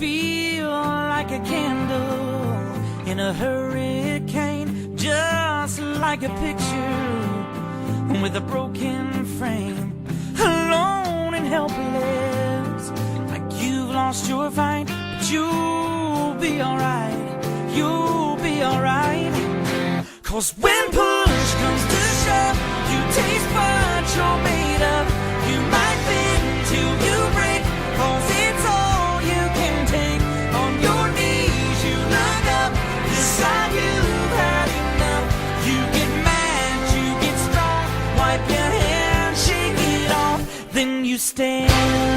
feel like a candle in a hurricane, just like a picture with a broken frame, alone and helpless, like you've lost your fight, but you'll be alright, you'll be alright. 'Cause when push comes to shove, you taste what you're made of. You might bend till you break, 'cause it's all you can take. On your knees you look up, decide you've had enough. You get mad, you get strong, wipe your hands, shake it off, then you stand.